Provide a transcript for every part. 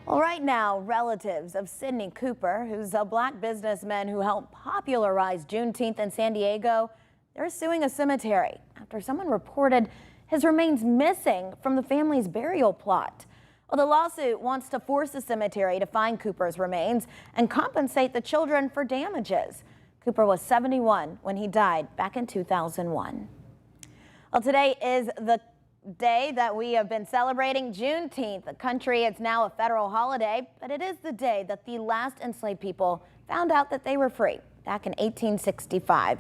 Well, right now, relatives of Sidney Cooper, who's a black businessman who helped popularize Juneteenth in San Diego, they're suing a cemetery after someone reported his remains missing from the family's burial plot. Well, the lawsuit wants to force the cemetery to find Cooper's remains and compensate the children for damages. Cooper was 71 when he died back in 2001. Well, today is the day that we have been celebrating Juneteenth. The country, it's now a federal holiday, but it is the day that the last enslaved people found out that they were free back in 1865.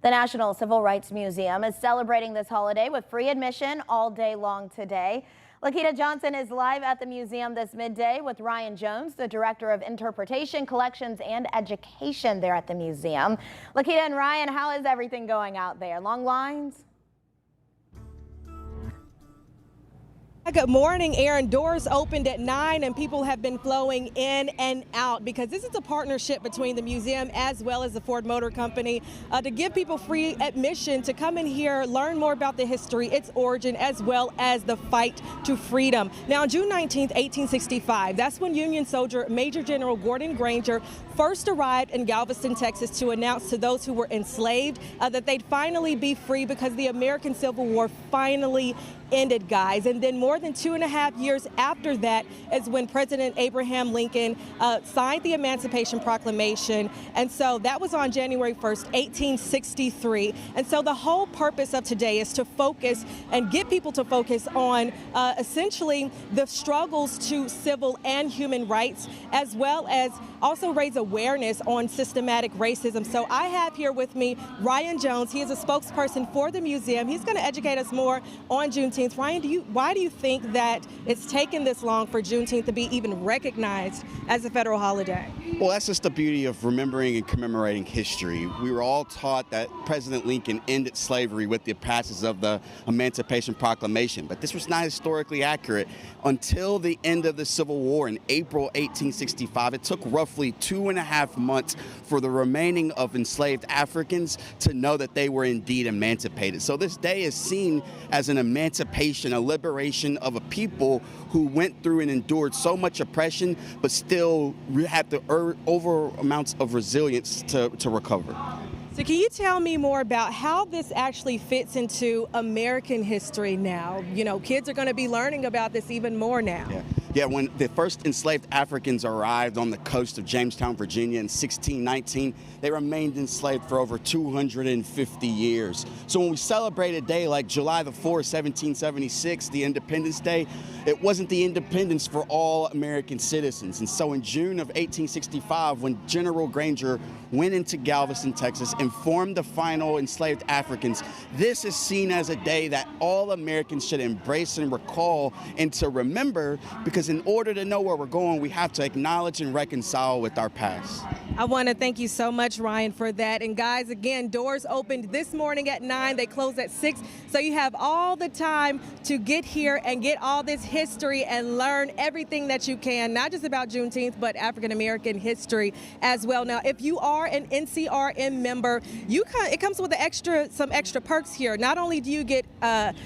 The National Civil Rights Museum is celebrating this holiday with free admission all day long today. Lakita Johnson is live at the museum this midday with Ryan Jones, the Director of Interpretation, Collections, and Education there at the museum. Lakita and Ryan, how is everything going out there? Long lines? Good morning, Aaron. Doors opened at 9 and people have been flowing in and out because this is a partnership between the museum as well as the Ford Motor Company to give people free admission to come in here, learn more about the history, its origin, as well as the fight to freedom. Now, on June 19th, 1865, that's when Union soldier Major General Gordon Granger first arrived in Galveston, Texas to announce to those who were enslaved that they'd finally be free because the American Civil War finally ended, guys. And then more than 2.5 years after that is when President Abraham Lincoln signed the Emancipation Proclamation. And so that was on January 1st, 1863. And so the whole purpose of today is to focus and get people to focus on essentially the struggles to civil and human rights, as well as also raise awareness on systematic racism. So I have here with me Ryan Jones. He is a spokesperson for the museum. He's going to educate us more on Juneteenth. Ryan, why do you think that it's taken this long for Juneteenth to be even recognized as a federal holiday? Well, that's just the beauty of remembering and commemorating history. We were all taught that President Lincoln ended slavery with the passage of the Emancipation Proclamation, but this was not historically accurate. Until the end of the Civil War in April 1865, it took roughly 2.5 months for the remaining of enslaved Africans to know that they were indeed emancipated. So this day is seen as an emancipation, a liberation of a people who went through and endured so much oppression, but still had the over amounts of resilience to recover. So can you tell me more about how this actually fits into American history now? You know, kids are going to be learning about this even more now. Yeah, when the first enslaved Africans arrived on the coast of Jamestown, Virginia in 1619, they remained enslaved for over 250 years. So when we celebrate a day like July the 4th, 1776, the Independence Day, it wasn't the independence for all American citizens. And so in June of 1865, when General Granger went into Galveston, Texas, and formed the final enslaved Africans, this is seen as a day that all Americans should embrace and recall and to remember, because in order to know where we're going, we have to acknowledge and reconcile with our past. I want to thank you so much, Ryan, for that. And guys, again, doors opened this morning at 9. They close at 6. So you have all the time to get here and get all this history and learn everything that you can, not just about Juneteenth, but African American history as well. Now, if you are an NCRM member, it comes with some extra perks here. Not only do you get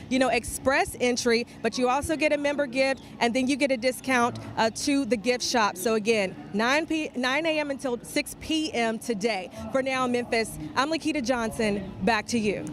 express entry, but you also get a member gift, and then you get a discount to the gift shop. So again, 9 a.m. until 6 p.m. today. For now in Memphis, I'm Lakita Johnson. Back to you.